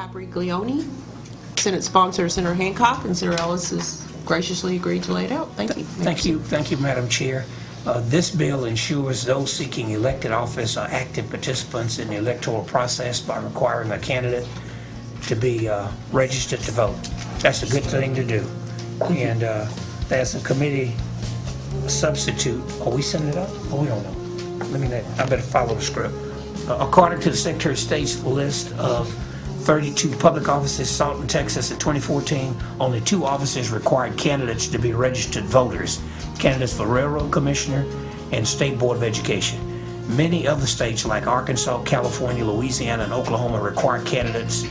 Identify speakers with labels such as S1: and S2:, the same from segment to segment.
S1: Capriglione. Senate sponsor Senator Hancock, and Senator Ellis has graciously agreed to lay it out. Thank you.
S2: Thank you, Madam Chair. This bill ensures those seeking elected office are active participants in the electoral process by requiring a candidate to be registered to vote. That's a good thing to do. And there's a committee substitute. Are we sending it up? Oh, we don't know. I better follow the script. According to the Secretary of State's list of 32 public offices sought in Texas in 2014, only 2 offices required candidates to be registered voters, candidates for Railroad Commissioner and State Board of Education. Many other states like Arkansas, California, Louisiana, and Oklahoma require candidates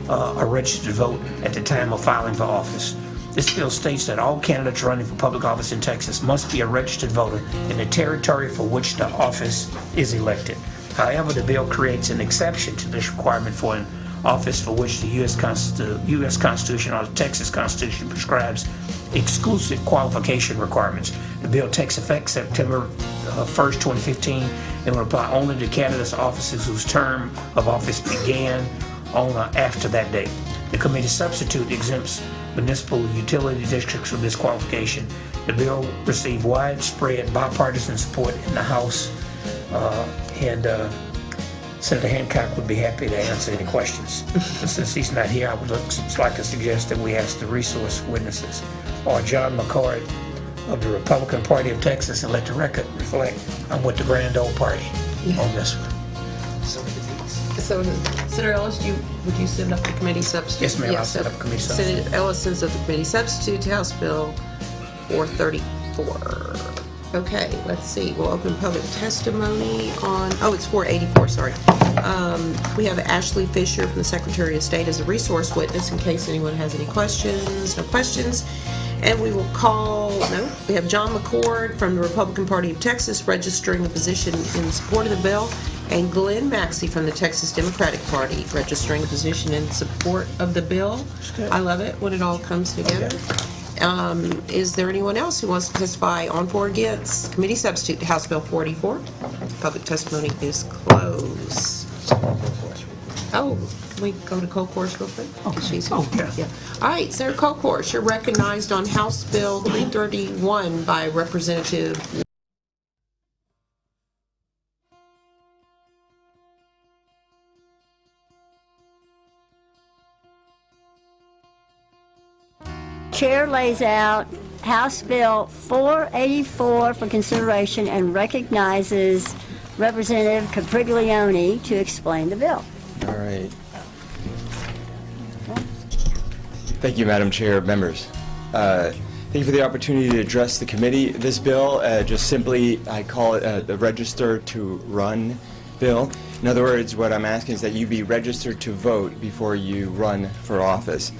S2: are registered to vote at the time of filing for office. This bill states that all candidates running for public office in Texas must be a registered voter in the territory for which the office is elected. However, the bill creates an exception to this requirement for an office for which the U.S. Constitution or the Texas Constitution prescribes exclusive qualification requirements. The bill takes effect September 1st, 2015, and will apply only to candidates' offices whose term of office began on or after that date. The committee substitute exempts municipal utility districts from this qualification. The bill received widespread bipartisan support in the House, and Senator Hancock would be happy to answer any questions. But since he's not here, I would like to suggest that we ask the resource witnesses or John McCord of the Republican Party of Texas and let the record reflect on what the grand old party on this one.
S1: So, Senator Ellis, would you send up the committee substitute?
S2: Yes, ma'am. I'll send up committee substitute.
S1: Senator Ellis sends up the committee substitute to House Bill 434. Okay, let's see. We'll open public testimony on, it's 484, sorry. We have Ashley Fisher from the Secretary of State as a resource witness in case anyone has any questions. No questions. And we will we have John McCord from the Republican Party of Texas registering a position in support of the bill, and Glenn Maxey from the Texas Democratic Party registering a position in support of the bill. I love it when it all comes together. Okay. Is there anyone else who wants to testify on or against committee substitute to House Bill 44? Public testimony is closed. Can we go to Colcourse real quick?
S2: Oh,
S1: she's
S2: here.
S1: Yeah. All right, Senator Colcourse, you're recognized on House Bill 331 by Representative.
S3: Chair lays out House Bill 484 for consideration and recognizes Representative Capriglione to explain the bill.
S4: All right. Thank you, Madam Chair, members. Thank you for the opportunity to address the committee. This bill, just simply, I call it the Register to Run bill. In other words, what I'm asking is that you be registered to vote before you run for office.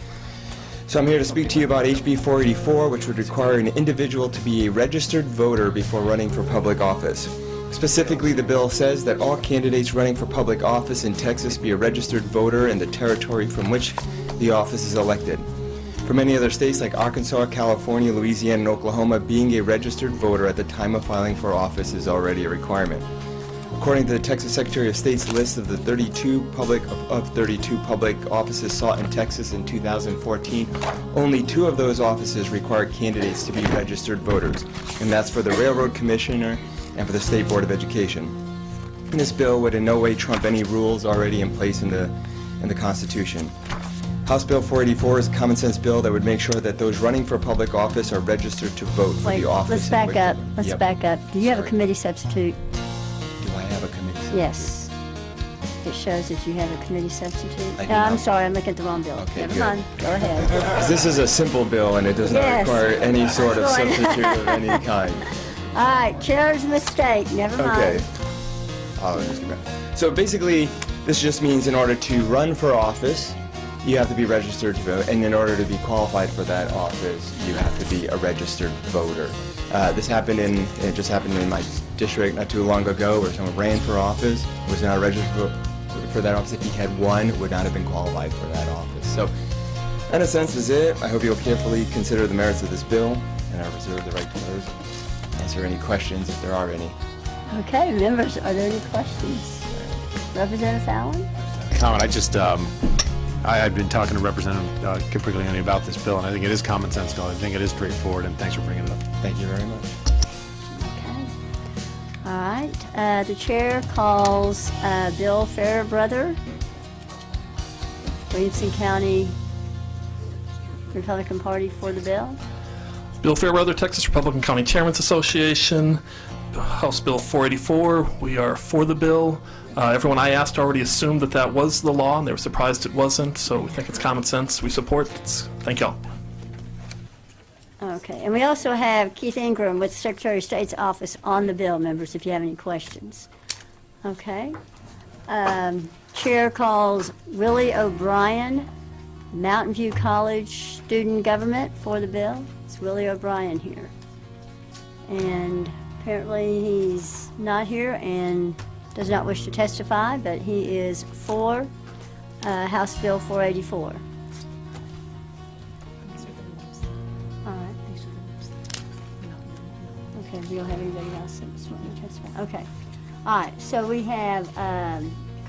S4: So I'm here to speak to you about HB 484, which would require an individual to be a registered voter before running for public office. Specifically, the bill says that all candidates running for public office in Texas be a registered voter in the territory from which the office is elected. For many other states like Arkansas, California, Louisiana, and Oklahoma, being a registered voter at the time of filing for office is already a requirement. According to the Texas Secretary of State's list of the 32 public offices sought in Texas in 2014, only 2 of those offices required candidates to be registered voters, and that's for the Railroad Commissioner and for the State Board of Education. And this bill would in no way trump any rules already in place in the Constitution. House Bill 484 is a common sense bill that would make sure that those running for public office are registered to vote for the office.
S3: Let's back up. Let's back up. Do you have a committee substitute?
S4: Do I have a committee substitute?
S3: Yes. It shows that you have a committee substitute.
S4: I do
S3: I'm
S4: not.
S3: sorry, I'm looking at the wrong bill.
S4: Okay,
S3: Never
S4: good.
S3: mind. Go ahead.
S4: This is a simple bill and it does not
S3: Yes.
S4: require any sort of
S3: That's right.
S4: substitute of any kind.
S3: All right, chair's mistake. Never mind.
S4: Okay. I'll just get back. So basically, this just means in order to run for office, you have to be registered to vote, and in order to be qualified for that office, you have to be a registered voter. It just happened in my district not too long ago, where someone ran for office, was not registered for that office. If he had won, would not have been qualified for that office. So, in a sense, is it. I hope you'll carefully consider the merits of this bill, and I reserve the right to those. Answer any questions if there are any.
S3: Okay, members, are there any questions? Representative Allen?
S5: Comment. I just I've been talking to Representative Capriglione about this bill, and I think it is common sense, I think it is straightforward, and thanks for bringing it up.
S4: Thank you very much.
S3: Okay. All right. The chair calls Bill Fairbrother, Williamson County Republican Party, for the bill.
S6: Bill Fairbrother, Texas Republican County Chairman's Association, House Bill 484. We are for the bill. Everyone I asked already assumed that that was the law, and they were surprised it wasn't, so we think it's common sense. We support it. Thank y'all.
S3: Okay. And we also have Keith Ingram with the Secretary of State's office on the bill, members, if you have any questions. Okay. Chair calls Willie O'Brien, Mountain View College Student Government, for the bill. It's Willie O'Brien here. And apparently he's not here and does not wish to testify, but he is for House Bill 484. All right. Okay, we don't have anybody else that wants to testify. Okay. All right, so we have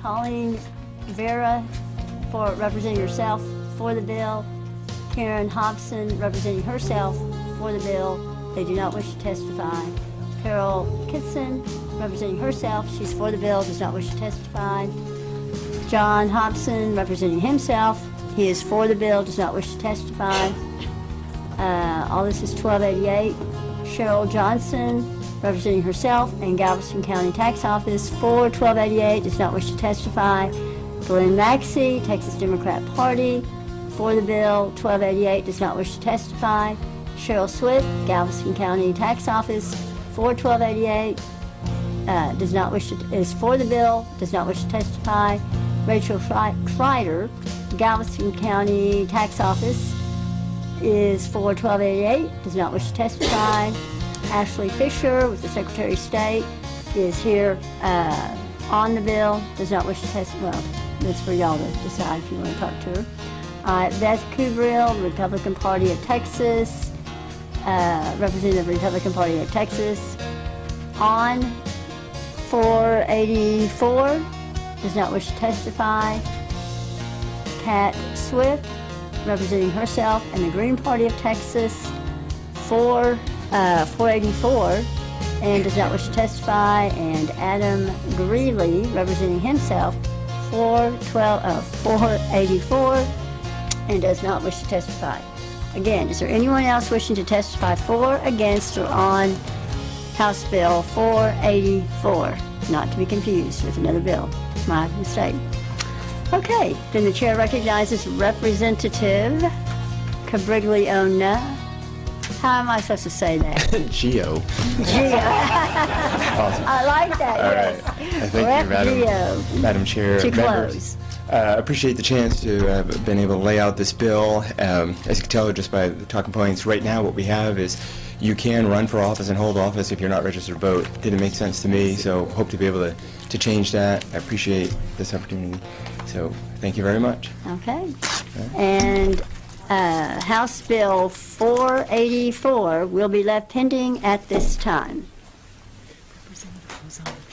S3: Colleen Vera for representing herself for the bill, Karen Hobson representing herself for the bill. They do not wish to testify. Carol Kitson representing herself, she's for the bill, does not wish to testify. John Hobson representing himself, he is for the bill, does not wish to testify. All this is 1288. Cheryl Johnson representing herself and Galveston County Tax Office for 1288, does not wish to testify. Glenn Maxey, Texas Democrat Party, for the bill, 1288, does not wish to testify. Cheryl Swift, Galveston County Tax Office, for 1288, does not wish to, is for the bill, does not wish to testify. Rachel Schreider, Galveston County Tax Office, is for 1288, does not wish to testify. Ashley Fisher with the Secretary of State is here on the bill, does not wish to testify. Well, that's for y'all to decide if you want to talk to her. Beth Kubril, Republican Party of Texas, representative of the Republican Party of Texas, on 484, does not wish to testify. Kat Swift, representing herself and the Green Party of Texas, for 484, and does not wish to testify. And Adam Greeley, representing himself, for 484, and does not wish to testify. Again, is there anyone else wishing to testify for, against, or on House Bill 484? Not to be confused with another bill. My mistake. Okay, then the chair recognizes Representative Cabriglione. How am I supposed to say that?
S4: Gio.
S3: Gio. I like that,
S4: All
S3: yes.
S4: right. Thank you, Madam Chair.
S3: To
S4: members.
S3: close.
S4: Appreciate the chance to have been able to lay out this bill. As you can tell just by the talking points, right now what we have is you can run for office and hold office if you're not registered to vote. Didn't make sense to me, so hope to be able to change that. I appreciate this opportunity. So thank you very much.
S3: Okay. And House Bill 484 will be left pending at this time.
S7: Representative Lozano.